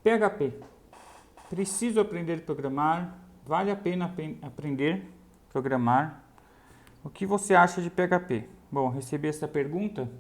PHP. Preciso aprender a programar? Vale a pena aprender a programar? O que você acha de PHP? Bom, recebi essa pergunta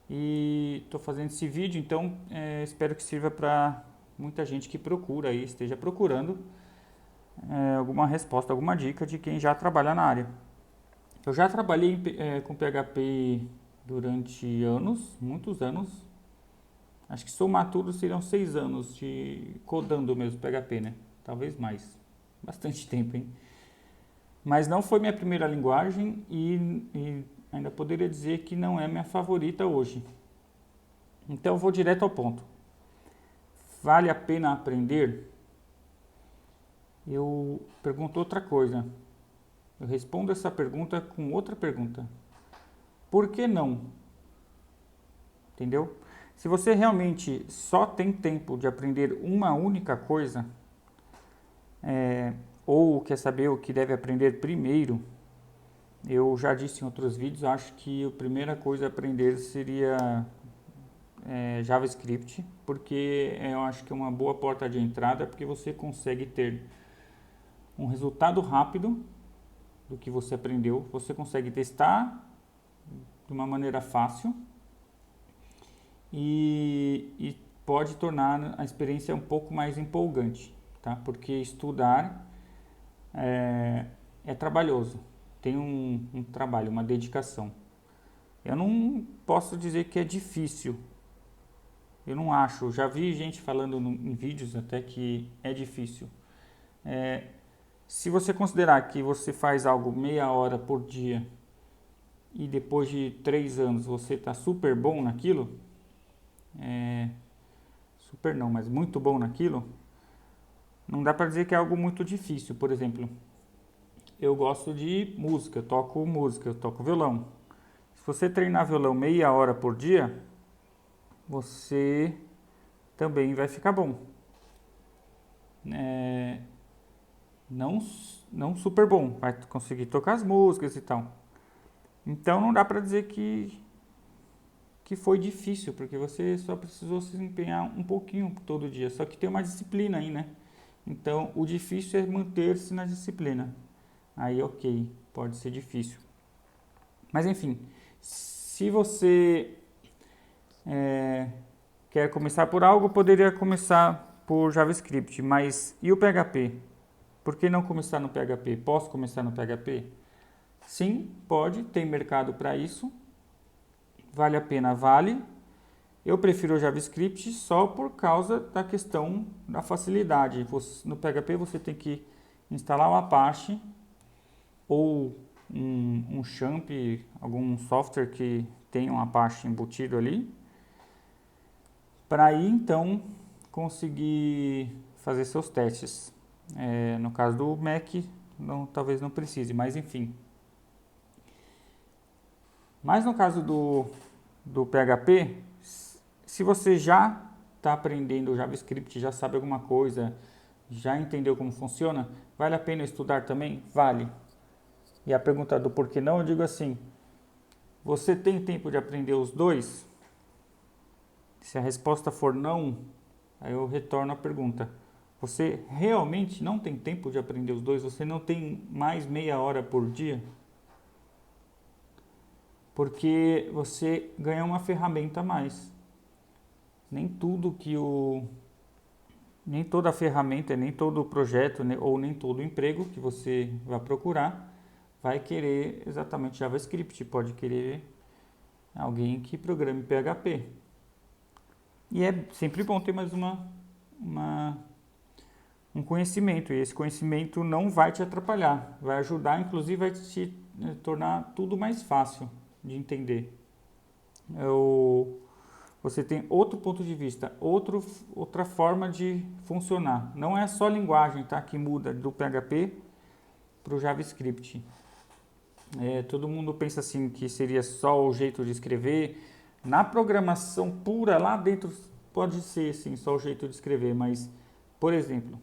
e estou fazendo esse vídeo, então espero que sirva para muita gente que procura aí, esteja procurando alguma resposta, alguma dica de quem já trabalha na área. Eu já trabalhei com PHP durante anos, muitos anos. Acho que somar tudo seriam 6 anos de codando mesmo PHP, né? Talvez mais. Bastante tempo, hein? Mas não foi minha primeira linguagem e ainda poderia dizer que não é minha favorita hoje. Então eu vou direto ao ponto. Vale a pena aprender? Eu pergunto outra coisa. Eu respondo essa pergunta com outra pergunta. Por que não? Entendeu? Se você realmente só tem tempo de aprender uma única coisa, ou quer saber o que deve aprender primeiro, eu já disse em outros vídeos, acho que a primeira coisa a aprender seria JavaScript, porque eu acho que é uma boa porta de entrada, porque você consegue ter um resultado rápido do que você aprendeu, você consegue testar de uma maneira fácil e pode tornar a experiência um pouco mais empolgante, tá? Porque estudar é trabalhoso, tem um trabalho, uma dedicação. Eu não posso dizer que é difícil, eu não acho. Já vi gente falando em vídeos até que é difícil. Se você considerar que você faz algo meia hora por dia e depois de 3 anos você está super bom naquilo, super não, mas muito bom naquilo, não dá para dizer que é algo muito difícil. Por exemplo, eu gosto de música, eu toco violão. Se você treinar violão meia hora por dia, você também vai ficar bom. Não super bom, vai conseguir tocar as músicas e tal. Então não dá para dizer que foi difícil, porque você só precisou se empenhar um pouquinho todo dia. Só que tem uma disciplina aí, né? Então o difícil é manter-se na disciplina. Aí ok, pode ser difícil. Mas enfim, se você quer começar por algo, poderia começar por JavaScript. Mas e o PHP? Por que não começar no PHP? Posso começar no PHP? Sim, pode, tem mercado para isso. Vale a pena, vale. Eu prefiro o JavaScript só por causa da questão da facilidade. No PHP você tem que instalar o Apache ou um Champ, algum software que tenha um Apache embutido ali, para aí então conseguir fazer seus testes. No caso do Mac, talvez não precise, mas enfim. Mas no caso do PHP, se você já está aprendendo JavaScript, já sabe alguma coisa, já entendeu como funciona, vale a pena estudar também? Vale. E a pergunta do porquê não, eu digo assim, você tem tempo de aprender os dois? Se a resposta for não, aí eu retorno a pergunta. Você realmente não tem tempo de aprender os dois? Você não tem mais meia hora por dia? Porque você ganha uma ferramenta a mais. Nem tudo nem toda ferramenta, nem todo projeto ou nem todo emprego que você vai procurar vai querer exatamente JavaScript, pode querer alguém que programe PHP. E é sempre bom ter mais um conhecimento, e esse conhecimento não vai te atrapalhar, vai ajudar, inclusive vai te tornar tudo mais fácil de entender. Você tem outro ponto de vista, outra forma de funcionar. Não é só a linguagem, tá, que muda do PHP para o JavaScript. Todo mundo pensa assim que seria só o jeito de escrever. Na programação pura, lá dentro, pode ser sim, só o jeito de escrever, mas, por exemplo,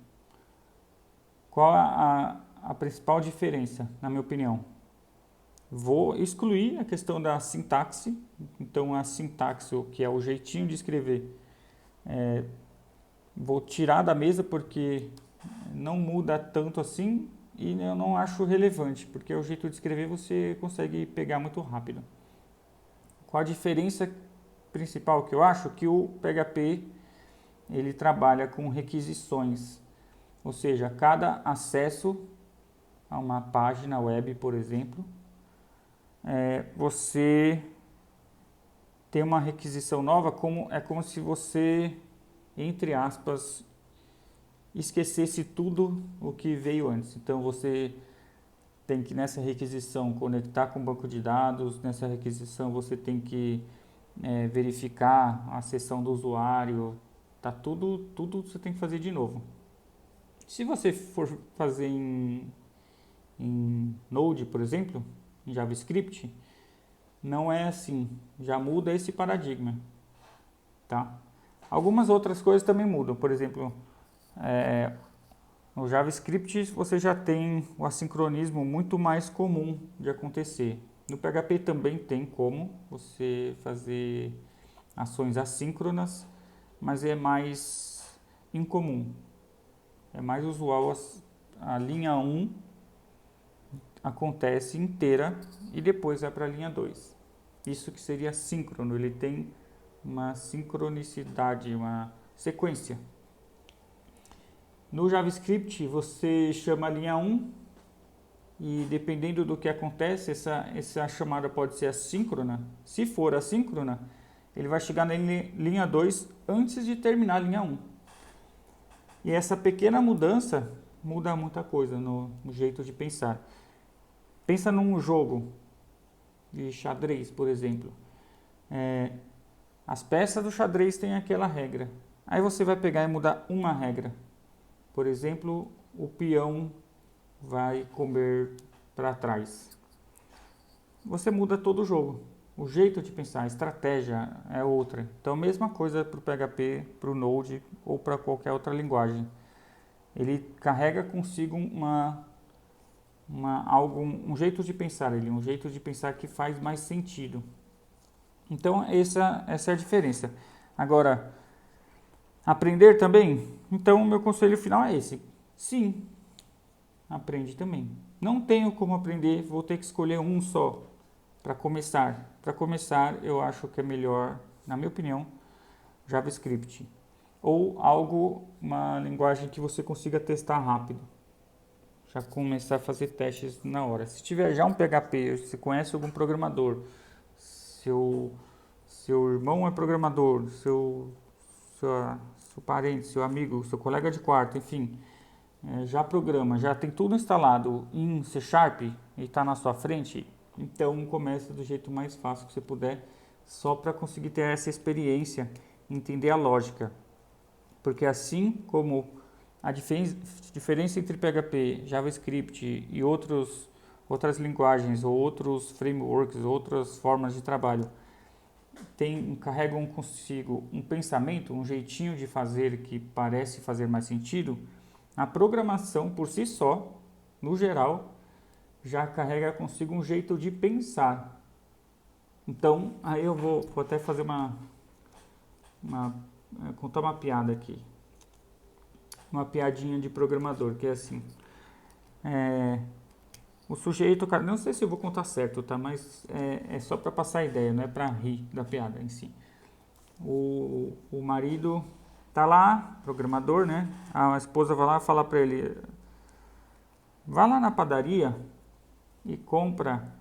qual a principal diferença, na minha opinião? Vou excluir a questão da sintaxe. Então, a sintaxe, que é o jeitinho de escrever, Vou tirar da mesa porque não muda tanto assim e eu não acho relevante, porque o jeito de escrever você consegue pegar muito rápido. Qual a diferença principal que eu acho? Que o PHP ele trabalha com requisições, ou seja, cada acesso a uma página web, por exemplo, você tem uma requisição nova, é como se você, entre aspas, esquecesse tudo o que veio antes. Então você tem que nessa requisição conectar com o banco de dados, nessa requisição você tem que verificar a sessão do usuário, tá tudo você tem que fazer de novo. Se você for fazer em Node, por exemplo, em JavaScript, não é assim, já muda esse paradigma, tá? Algumas outras coisas também mudam, por exemplo, no JavaScript você já tem o assincronismo muito mais comum de acontecer. No PHP também tem como você fazer ações assíncronas, mas é mais incomum. É mais usual a linha 1 acontece inteira e depois vai para a linha 2. Isso que seria síncrono, ele tem uma sincronicidade, uma sequência. No JavaScript você chama a linha 1 e dependendo do que acontece, essa chamada pode ser assíncrona. Se for assíncrona, ele vai chegar na linha 2 antes de terminar a linha 1. E essa pequena mudança muda muita coisa no jeito de pensar. Pensa num jogo de xadrez, por exemplo. As peças do xadrez têm aquela regra. Aí você vai pegar e mudar uma regra. Por exemplo, o peão vai comer para trás. Você muda todo o jogo. O jeito de pensar, a estratégia é outra. Então, mesma coisa para o PHP, para o Node ou para qualquer outra linguagem. Ele carrega consigo um jeito de pensar, um jeito de pensar que faz mais sentido. Então, essa é a diferença. Agora, aprender também? Então, o meu conselho final é esse. Sim, aprende também. Não tenho como aprender, vou ter que escolher um só para começar. Para começar, eu acho que é melhor, na minha opinião, JavaScript. Ou uma linguagem que você consiga testar rápido. Já começar a fazer testes na hora. Se tiver já um PHP, se conhece algum programador, seu irmão é programador, seu parente, seu amigo, seu colega de quarto, enfim, já programa, já tem tudo instalado em C# e está na sua frente, então comece do jeito mais fácil que você puder, só para conseguir ter essa experiência, entender a lógica. Porque assim como a diferença entre PHP, JavaScript e outras linguagens ou outros frameworks, outras formas de trabalho carregam consigo um pensamento, um jeitinho de fazer que parece fazer mais sentido, a programação por si só, no geral, já carrega consigo um jeito de pensar. Então, aí eu vou até fazer contar uma piada aqui. Uma piadinha de programador, que é assim. O sujeito, cara, não sei se eu vou contar certo, tá? Mas é só para passar a ideia, não é para rir da piada em si. O marido tá lá, programador, né? A esposa vai lá e fala para ele: vá lá na padaria e compra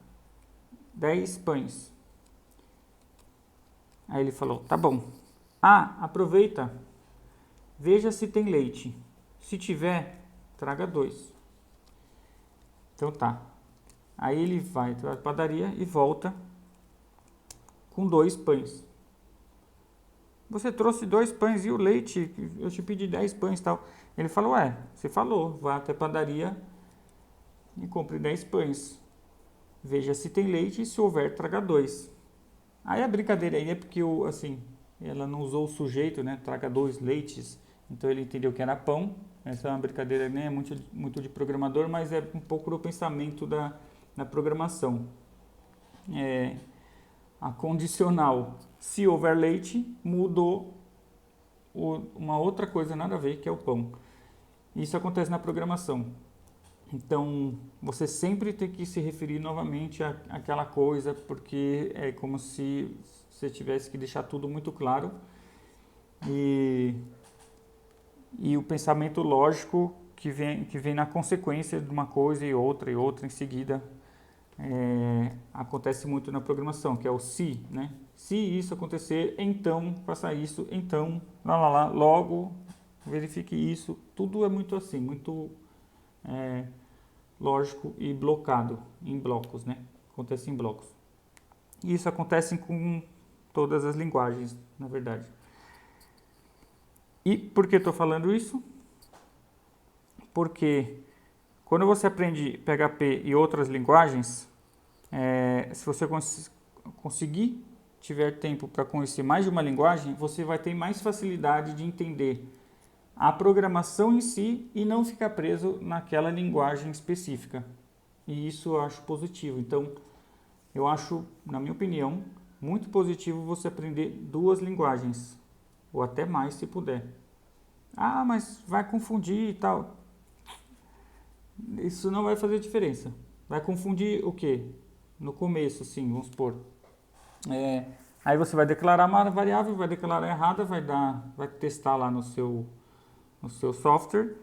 10 pães. Aí ele falou: tá bom. Aproveita, veja se tem leite. Se tiver, traga 2. Então tá. Aí ele vai para a padaria e volta com 2 pães. Você trouxe 2 pães e o leite? Eu te pedi 10 pães e tal. Ele falou: você falou, vá até a padaria e compre 10 pães. Veja se tem leite e se houver, traga 2. Aí a brincadeira aí é porque, ela não usou o sujeito, né? Traga 2 leites. Então ele entendeu que era pão. Essa é uma brincadeira, nem é muito de programador, mas é um pouco do pensamento da programação. A condicional, se houver leite, mudou uma outra coisa nada a ver, que é o pão. Isso acontece na programação. Então, você sempre tem que se referir novamente àquela coisa, porque é como se você tivesse que deixar tudo muito claro. E o pensamento lógico que vem na consequência de uma coisa e outra em seguida, acontece muito na programação, que é o se, né? Se isso acontecer, então faça isso, então, logo, verifique isso. Tudo é muito assim, muito lógico e blocado em blocos, né? Acontece em blocos. E isso acontece com todas as linguagens, na verdade. E por que estou falando isso? Porque quando você aprende PHP e outras linguagens, se você conseguir, tiver tempo para conhecer mais de uma linguagem, você vai ter mais facilidade de entender a programação em si e não ficar preso naquela linguagem específica. E isso eu acho positivo. Então, eu acho, na minha opinião, muito positivo você aprender duas linguagens, ou até mais se puder. Ah, mas vai confundir e tal. Isso não vai fazer diferença. Vai confundir o quê? No começo, sim, vamos supor. Aí você vai declarar uma variável, vai declarar errada, vai testar lá no seu software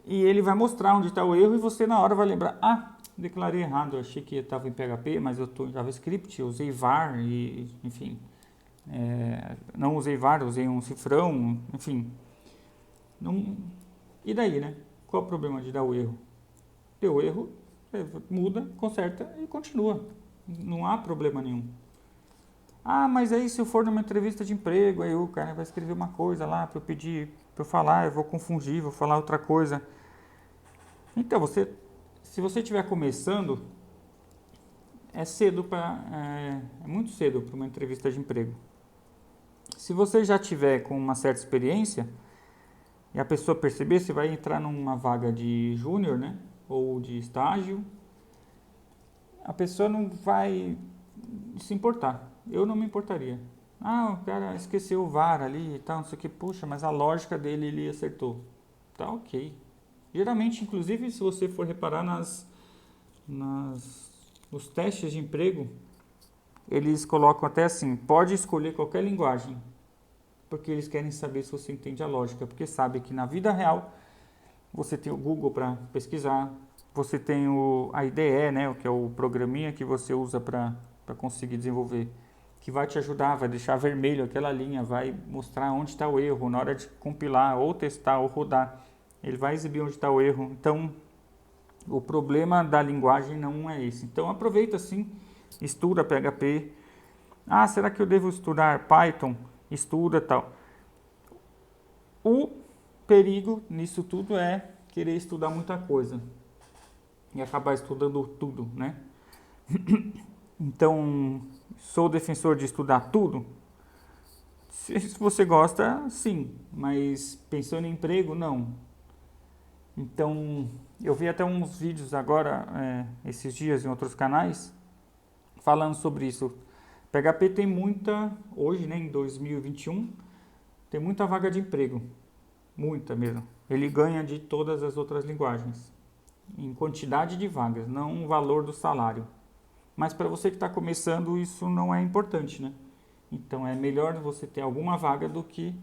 e ele vai mostrar onde está o erro e você na hora vai lembrar, declarei errado, eu achei que estava em PHP, mas eu estou em JavaScript, eu usei var e enfim, não usei var, usei um cifrão, enfim. Não, e daí, né? Qual é o problema de dar o erro? Deu erro, muda, conserta e continua. Não há problema nenhum. Mas aí se eu for numa entrevista de emprego, aí o cara vai escrever uma coisa lá para eu pedir, para eu falar, eu vou confundir, vou falar outra coisa. Então, se você estiver começando, é muito cedo para uma entrevista de emprego. Se você já tiver com uma certa experiência e a pessoa perceber, você vai entrar numa vaga de júnior, né, ou de estágio, a pessoa não vai se importar. Eu não me importaria. O cara esqueceu o VAR ali e tal, não sei o que. Puxa, mas a lógica dele ele acertou. Tá ok. Geralmente, inclusive, se você for reparar nos testes de emprego, eles colocam até assim, pode escolher qualquer linguagem, porque eles querem saber se você entende a lógica, porque sabe que na vida real você tem o Google para pesquisar, você tem a IDE, né, que é o programinha que você usa para conseguir desenvolver, que vai te ajudar, vai deixar vermelho aquela linha, vai mostrar onde está o erro na hora de compilar ou testar ou rodar. Ele vai exibir onde está o erro. Então, o problema da linguagem não é esse. Então, aproveita sim, estuda PHP. Será que eu devo estudar Python? Estuda tal. O perigo nisso tudo é querer estudar muita coisa e acabar estudando tudo, né? Então, sou defensor de estudar tudo? Se você gosta, sim, mas pensando em emprego, não. Então, eu vi até uns vídeos agora, esses dias em outros canais, falando sobre isso. PHP tem muita, hoje, né, em 2021, tem muita vaga de emprego. Muita mesmo. Ele ganha de todas as outras linguagens. Em quantidade de vagas, não o valor do salário. Mas para você que está começando, isso não é importante, né? Então é melhor você ter alguma vaga do que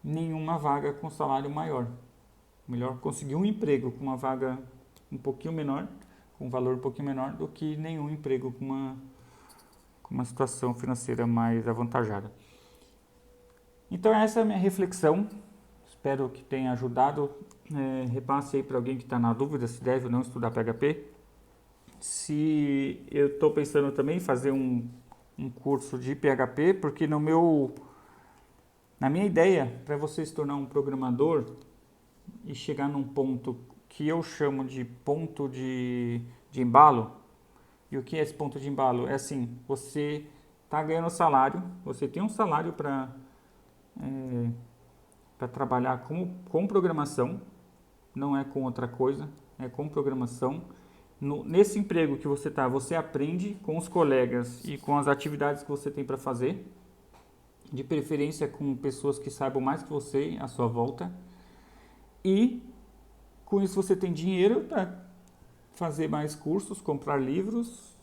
nenhuma vaga com salário maior. Melhor conseguir um emprego com uma vaga um pouquinho menor, com um valor um pouquinho menor, do que nenhum emprego com uma situação financeira mais avantajada. Então essa é a minha reflexão. Espero que tenha ajudado. Repasse aí para alguém que está na dúvida se deve ou não estudar PHP. Se eu estou pensando também em fazer um curso de PHP, porque na minha ideia, para você se tornar um programador e chegar num ponto que eu chamo de ponto de embalo. E o que é esse ponto de embalo? É assim, você está ganhando salário, você tem um salário para trabalhar com programação, não é com outra coisa, é com programação. Nesse emprego que você está, você aprende com os colegas e com as atividades que você tem para fazer. de preferência com pessoas que saibam mais que você à sua volta, e com isso você tem dinheiro para fazer mais cursos, comprar livros,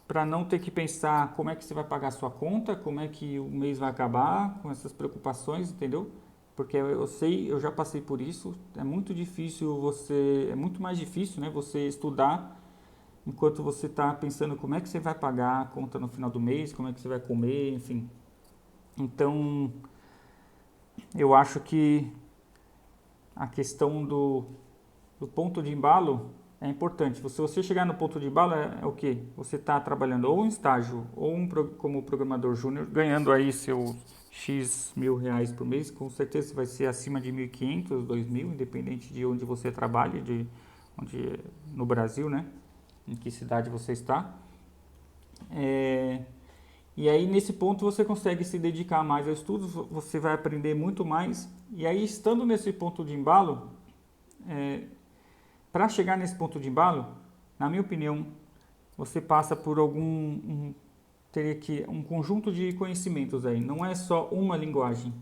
para não ter que pensar como é que você vai pagar a sua conta, como é que o mês vai acabar, com essas preocupações, entendeu? Porque eu sei, eu já passei por isso, é muito difícil é muito mais difícil, né, você estudar enquanto você está pensando como é que você vai pagar a conta no final do mês, como é que você vai comer, enfim. Então, eu acho que a questão do ponto de embalo é importante. Se você chegar no ponto de embalo, é o quê? Você está trabalhando ou em estágio ou como programador júnior, ganhando aí seus X mil reais por mês, com certeza vai ser acima de 1.500, 2.000, independente de onde você trabalhe, no Brasil, né? Em que cidade você está. E aí nesse ponto você consegue se dedicar mais ao estudo, você vai aprender muito mais. E aí estando nesse ponto de embalo, para chegar nesse ponto de embalo, na minha opinião, você passa por teria que um conjunto de conhecimentos aí. Não é só uma linguagem,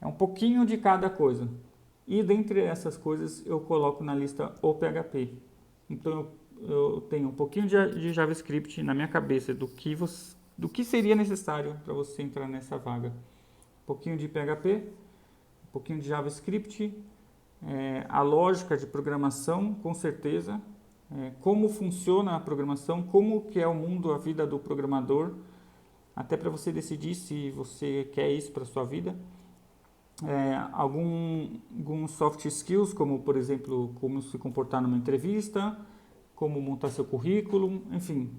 é um pouquinho de cada coisa. E dentre essas coisas eu coloco na lista o PHP. Então eu tenho um pouquinho de JavaScript na minha cabeça do que seria necessário para você entrar nessa vaga. Um pouquinho de PHP, um pouquinho de JavaScript, a lógica de programação, com certeza, como funciona a programação, como que é o mundo, a vida do programador, até para você decidir se você quer isso para a sua vida. Alguns soft skills, como por exemplo, como se comportar numa entrevista, como montar seu currículo, enfim,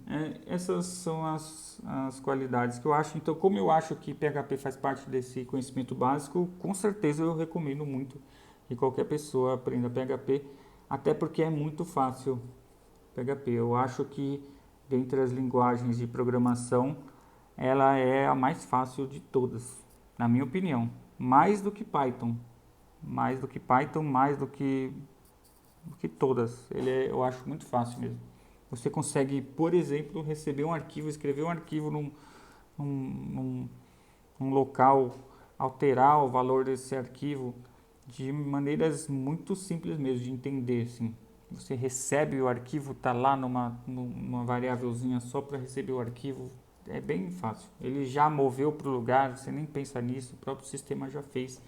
essas são as qualidades que eu acho. Então, como eu acho que PHP faz parte desse conhecimento básico, com certeza eu recomendo muito que qualquer pessoa aprenda PHP, até porque é muito fácil PHP. Eu acho que dentre as linguagens de programação, ela é a mais fácil de todas, na minha opinião. Mais do que Python. Mais do que Python, mais do que todas. Eu acho muito fácil mesmo. Você consegue, por exemplo, receber um arquivo, escrever um arquivo num, num local, alterar o valor desse arquivo de maneiras muito simples mesmo de entender, assim. Você recebe o arquivo, está lá numa variávelzinha só para receber o arquivo. É bem fácil. Ele já moveu para o lugar, você nem pensa nisso, o próprio sistema já fez.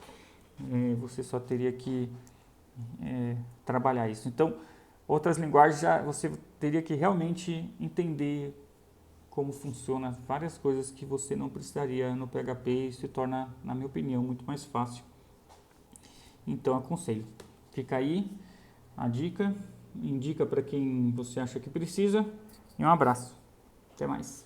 Você só teria que trabalhar isso. Então, outras linguagens já você teria que realmente entender como funciona várias coisas que você não precisaria no PHP e se torna, na minha opinião, muito mais fácil. Então, aconselho. Fica aí a dica, indica para quem você acha que precisa e um abraço. Até mais.